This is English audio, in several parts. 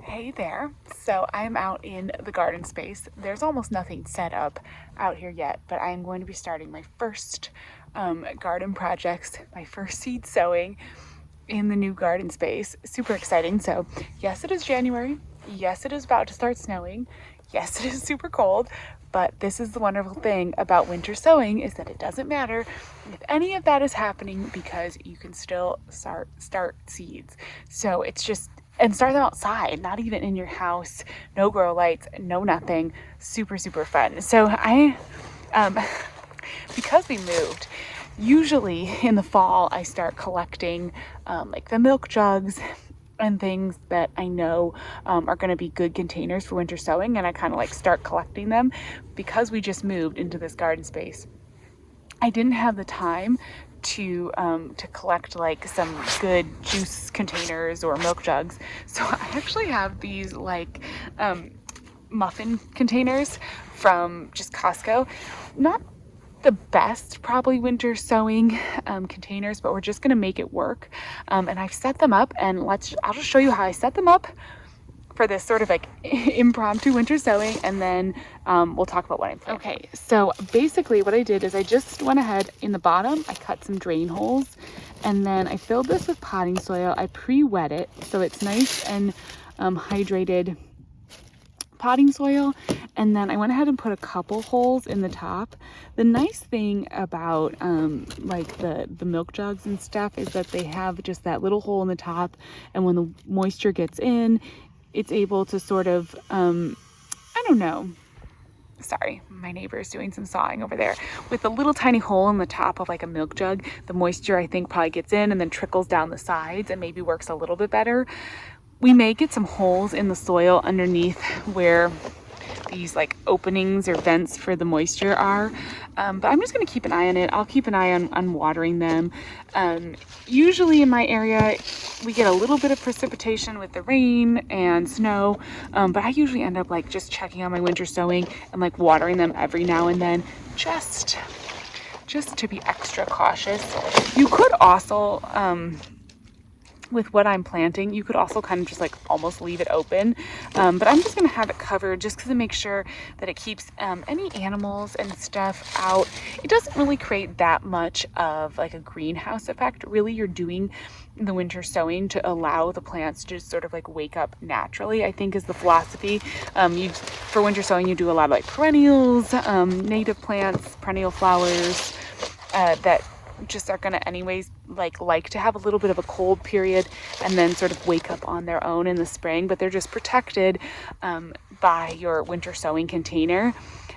Hey there. So I'm out in the garden space. There's almost nothing set up out here yet, but I am going to be starting my first garden projects, my first seed sowing in the new garden space. Super exciting. So yes, it is January. Yes, it is about to start snowing. Yes, it is super cold. But this is the wonderful thing about winter sowing is that it doesn't matter if any of that is happening because you can still start seeds. So it's just and start them outside, not even in your house, no grow lights, no nothing. Super, super fun. So um, because we moved, usually in the fall, I start collecting like the milk jugs and things that I know are going to be good containers for winter sowing. And I kind of like start collecting them because we just moved into this garden space. I didn't have the time to collect like some good juice containers or milk jugs. So I actually have these like muffin containers from just Costco. Not the best probably winter sowing containers, but we're just gonna make it work. And I've set them up and I'll just show you how I set them up for this sort of like impromptu winter sowing, and then we'll talk about what I'm planting. Okay, so basically what I did is I just went ahead in the bottom, I cut some drain holes, and then I filled this with potting soil. I pre-wet it so it's nice and hydrated potting soil, and then I went ahead and put a couple holes in the top. The nice thing about like the milk jugs and stuff is that they have just that little hole in the top, and when the moisture gets in, it's able to sort of I don't know, sorry, my neighbor is doing some sawing over there. With a little tiny hole in the top of like a milk jug, the moisture I think probably gets in and then trickles down the sides and maybe works a little bit better. We may get some holes in the soil underneath where these like openings or vents for the moisture are, but I'm just going to keep an eye on it. I'll keep an eye on watering them. Usually in my area we get a little bit of precipitation with the rain and snow, but I usually end up like just checking on my winter sowing and like watering them every now and then, just to be extra cautious. You could also with what I'm planting, you could also kind of just like almost leave it open, but I'm just gonna have it covered just because it makes sure that it keeps any animals and stuff out. It doesn't really create that much of like a greenhouse effect. Really, you're doing the winter sowing to allow the plants to just sort of like wake up naturally, I think is the philosophy. For winter sowing, you do a lot of like perennials, native plants, perennial flowers that just are going to anyways like to have a little bit of a cold period and then sort of wake up on their own in the spring, but they're just protected by your winter sowing container.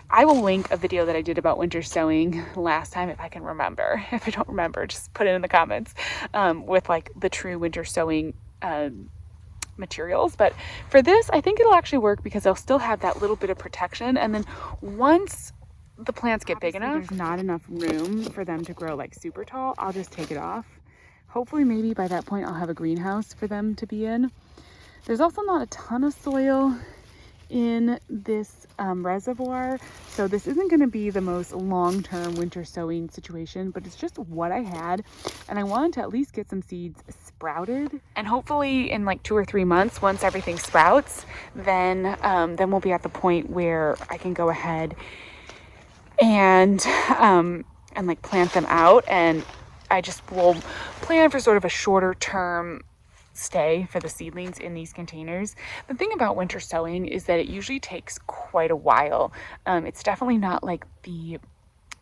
I will link a video that I did about winter sowing last time if I can remember. If I don't remember, just put it in the comments, with like the true winter sowing materials. But for this, I think it'll actually work because they'll still have that little bit of protection, and then once the plants get big enough, there's not enough room for them to grow like super tall, I'll just take it off. Hopefully maybe by that point I'll have a greenhouse for them to be in. There's also not a ton of soil in this reservoir, so this isn't going to be the most long-term winter sowing situation, but it's just what I had, and I wanted to at least get some seeds sprouted, and hopefully in like 2 or 3 months, once everything sprouts, then we'll be at the point where I can go ahead and like plant them out, and I just will plan for sort of a shorter term stay for the seedlings in these containers. The thing about winter sowing is that it usually takes quite a while. It's definitely not like when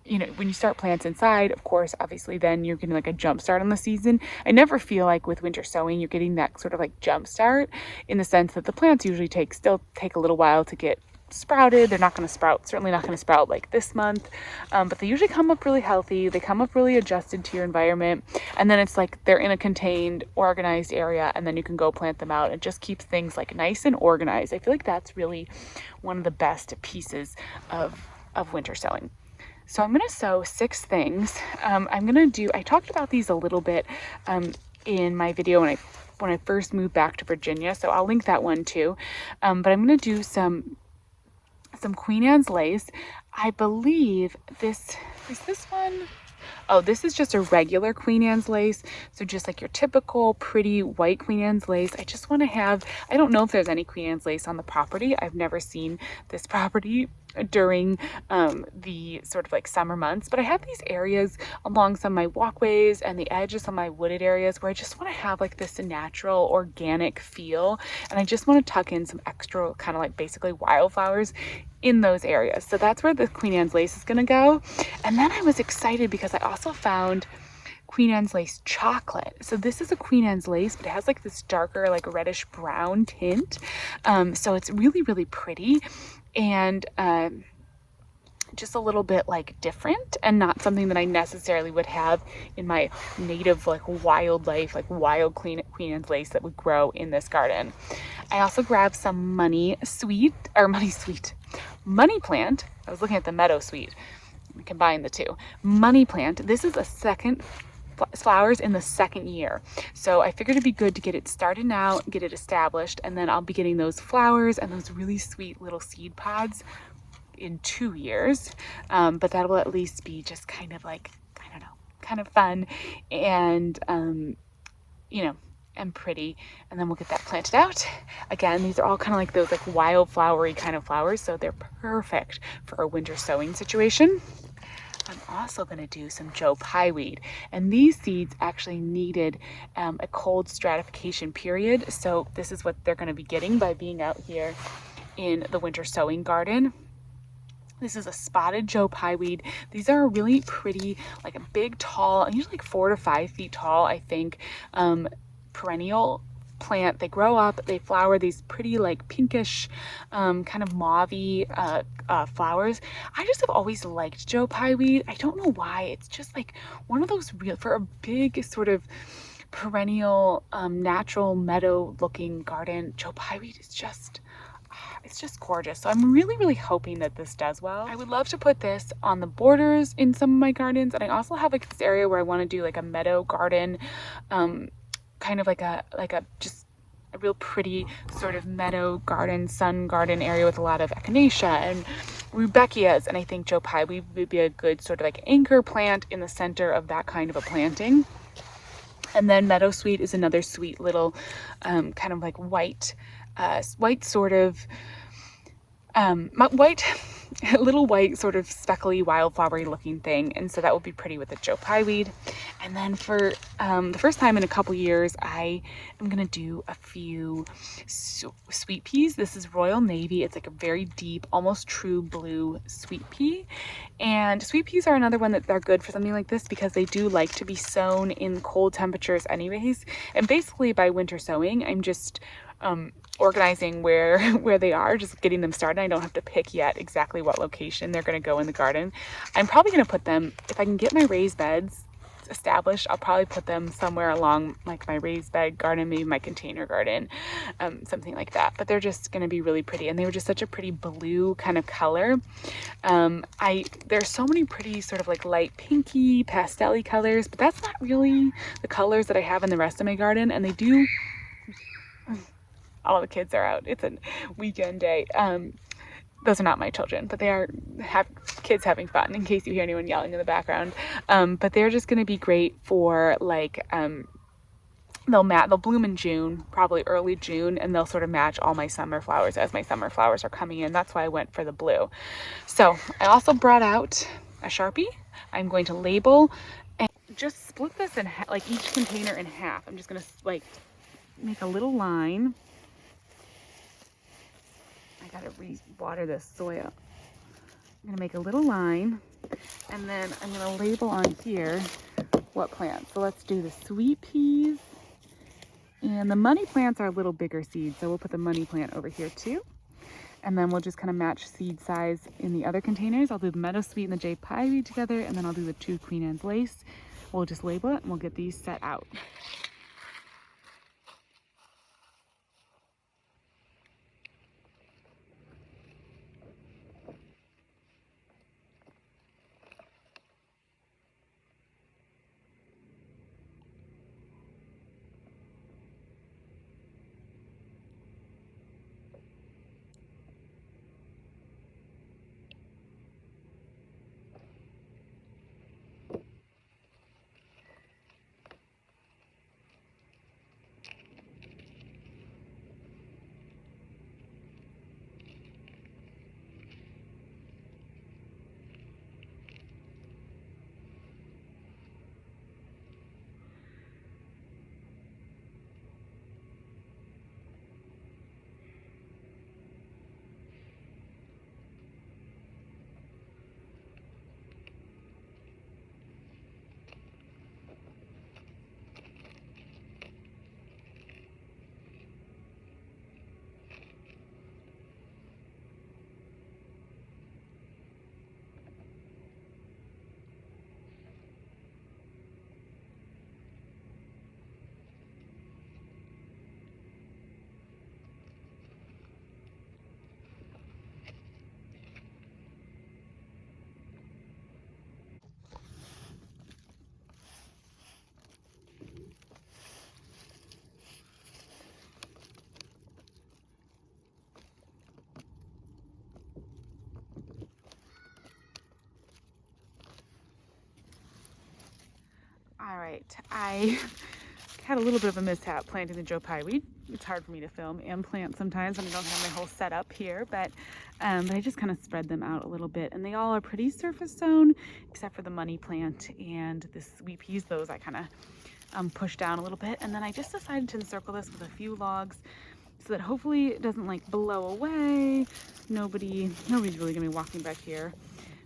you start plants inside, of course, obviously then you're getting like a jump start on the season. I never feel like with winter sowing you're getting that sort of like jump start, in the sense that the plants usually still take a little while to get sprouted. They're not going to sprout, certainly not going to sprout like this month, but they usually come up really healthy. They come up really adjusted to your environment, and then it's like they're in a contained, organized area, and then you can go plant them out. It just keeps things like nice and organized. I feel like that's really one of the best pieces of winter sowing. So I'm going to sow 6 things. I talked about these a little bit in my video when I first moved back to Virginia, so I'll link that one too. But I'm going to do some Queen Anne's lace. I believe this one. Oh, this is just a regular Queen Anne's lace. So just like your typical pretty white Queen Anne's lace. I just want to have, I don't know if there's any Queen Anne's lace on the property. I've never seen this property during the sort of like summer months, but I have these areas along some of my walkways and the edge of some of my wooded areas where I just want to have like this natural organic feel, and I just want to tuck in some extra kind of like basically wildflowers in those areas. So that's where the Queen Anne's lace is going to go. And then I was excited because I also found Queen Anne's lace chocolate. So this is a Queen Anne's lace, but it has like this darker like reddish brown tint. So it's really, really pretty, and just a little bit like different, and not something that I necessarily would have in my native like wildlife, like wild Queen Anne's lace that would grow in this garden. I also grabbed some money plant. I was looking at the meadow sweet. Combine the two. Money plant. This is a second flowers in the second year. So I figured it'd be good to get it started now, get it established, and then I'll be getting those flowers and those really sweet little seed pods in 2 years. But that will at least be just kind of like, I don't know, kind of fun and, you know, and pretty. And then we'll get that planted out. Again, these are all kind of like those like wild flowery kind of flowers. So they're perfect for a winter sowing situation. I'm also going to do some Joe Pye weed, and these seeds actually needed a cold stratification period. So this is what they're going to be getting by being out here in the winter sowing garden. This is a spotted Joe Pye weed. These are really pretty, like a big, tall, usually like 4 to 5 feet tall, I think, perennial plant. They grow up, they flower these pretty like pinkish, kind of mauve-y flowers. I just have always liked Joe Pye weed. I don't know why. It's just like one of those real, for a big sort of perennial, natural meadow looking garden, Joe Pye weed is just, it's just gorgeous. So I'm really, really hoping that this does well. I would love to put this on the borders in some of my gardens. And I also have like this area where I want to do like a meadow garden, kind of like a just a real pretty sort of meadow garden, sun garden area with a lot of echinacea and rudbeckias. And I think Joe Pye weed would be a good sort of like anchor plant in the center of that kind of a planting. And then meadow sweet is another sweet little kind of like white sort of little white sort of speckly wildflowery looking thing, and so that would be pretty with the Joe Pye weed. And then for the first time in a couple years, I am gonna do a few sweet peas. This is Royal Navy. It's like a very deep, almost true blue sweet pea, and sweet peas are another one that they're good for something like this because they do like to be sown in cold temperatures anyways. And basically by winter sowing, I'm just organizing where they are, just getting them started. I don't have to pick yet exactly what location they're going to go in the garden. I'm probably going to put them, if I can get my raised beds established, I'll probably put them somewhere along like my raised bed garden, maybe my container garden, something like that. But they're just going to be really pretty, and they were just such a pretty blue kind of color. There's so many pretty sort of like light pinky pastel-y colors, but that's not really the colors that I have in the rest of my garden. And they do, all the kids are out. It's a weekend day. Those are not my children, but they are kids having fun, in case you hear anyone yelling in the background. But they're just going to be great for like, they'll bloom in June, probably early June, and they'll sort of match all my summer flowers as my summer flowers are coming in. That's why I went for the blue. So I also brought out a Sharpie. I'm going to label and just split this in like each container in half. I'm just going to like make a little line. I gotta re-water this soil. I'm gonna make a little line, and then I'm gonna label on here what plants. So let's do the sweet peas, and the money plants are a little bigger seeds, so we'll put the money plant over here too. And then we'll just kind of match seed size in the other containers. I'll do the meadow sweet and the Joe Pye weed together, and then I'll do the 2 Queen Anne's lace. We'll just label it, and we'll get these set out. right, I had a little bit of a mishap planting the Joe Pye weed. It's hard for me to film and plant sometimes when I don't have my whole setup here, but I just kind of spread them out a little bit, and they all are pretty surface sown except for the money plant and the sweet peas. Those I kind of pushed down a little bit, and then I just decided to encircle this with a few logs so that hopefully it doesn't like blow away. Nobody's really gonna be walking back here.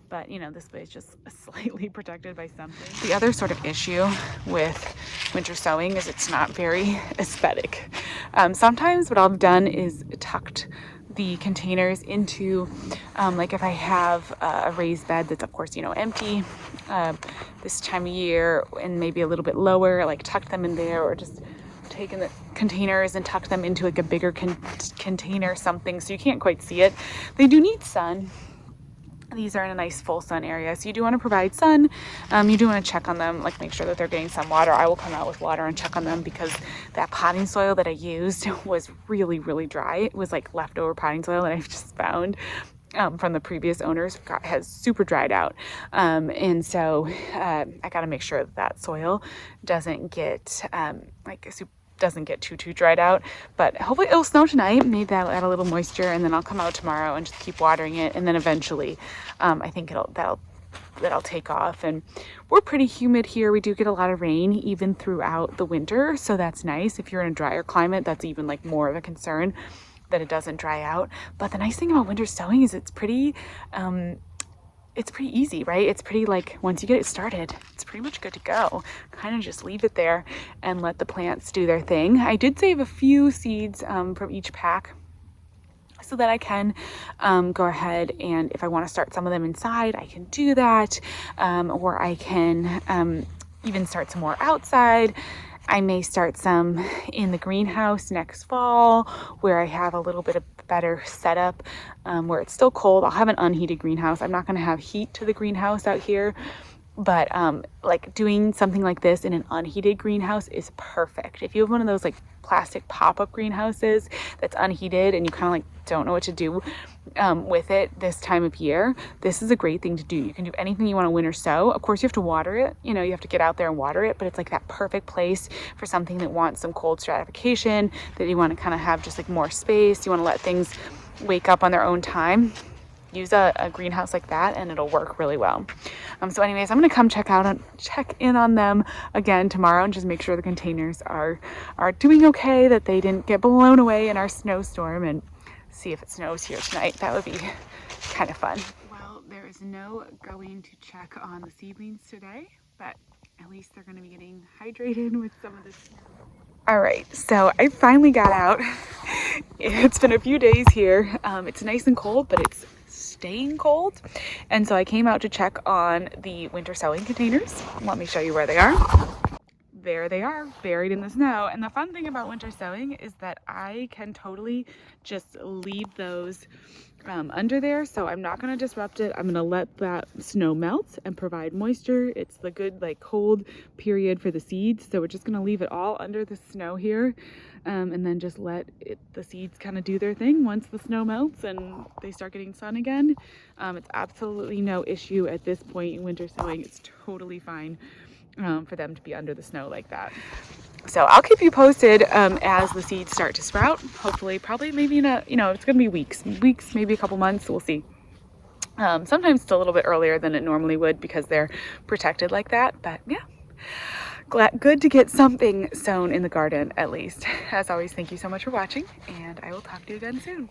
But you know, this way is just slightly protected by something. The other sort of issue with winter sowing is it's not very aesthetic. Sometimes what I've done is tucked the containers into, like if I have a raised bed that's of course, you know, empty this time of year and maybe a little bit lower, like tucked them in there, or just taken the containers and tucked them into like a bigger container something so you can't quite see it. They do need sun. These are in a nice full sun area, so you do want to provide sun. You do want to check on them, like make sure that they're getting some water. I will come out with water and check on them because that potting soil that I used was really, really dry. It was like leftover potting soil that I've just found from the previous owners. Has super dried out. And so I got to make sure that soil doesn't get doesn't get too dried out, but hopefully it'll snow tonight. Maybe that'll add a little moisture, and then I'll come out tomorrow and just keep watering it, and then eventually I think that'll take off. And we're pretty humid here. We do get a lot of rain even throughout the winter, so that's nice. If you're in a drier climate, that's even like more of a concern that it doesn't dry out. But the nice thing about winter sowing is it's pretty easy, right? It's pretty, like, once you get it started, it's pretty much good to go. Kind of just leave it there and let the plants do their thing. I did save a few seeds from each pack so that I can go ahead, and if I want to start some of them inside, I can do that. Or I can even start some more outside. I may start some in the greenhouse next fall where I have a little bit of better setup where it's still cold. I'll have an unheated greenhouse. I'm not going to have heat to the greenhouse out here, but like doing something like this in an unheated greenhouse is perfect. If you have one of those like plastic pop-up greenhouses that's unheated and you kind of like don't know what to do with it this time of year, this is a great thing to do. You can do anything you want to winter sow. Of course you have to water it, you know, you have to get out there and water it, but it's like that perfect place for something that wants some cold stratification, that you want to kind of have just like more space. You want to let things wake up on their own time. Use a greenhouse like that and it'll work really well. So anyways, I'm gonna come check in on them again tomorrow and just make sure the containers are doing okay, that they didn't get blown away in our snowstorm, and see if it snows here tonight. That would be kind of fun. Well, there is no going to check on the seedlings today, but at least they're gonna be getting hydrated with some of this snow. All right, so I finally got out. It's been a few days here. It's nice and cold, but it's staying cold. And so I came out to check on the winter sowing containers. Let me show you where they are. There they are, buried in the snow. And the fun thing about winter sowing is that I can totally just leave those under there, so I'm not going to disrupt it. I'm going to let that snow melt and provide moisture. It's the good like cold period for the seeds, so we're just going to leave it all under the snow here, and then just let the seeds kind of do their thing once the snow melts and they start getting sun again. It's absolutely no issue at this point in winter sowing. It's totally fine for them to be under the snow like that. So I'll keep you posted as the seeds start to sprout. Hopefully, probably maybe in it's gonna be weeks, maybe a couple months, we'll see. Sometimes it's a little bit earlier than it normally would because they're protected like that, but yeah. Good to get something sown in the garden at least. As always, thank you so much for watching, and I will talk to you again soon.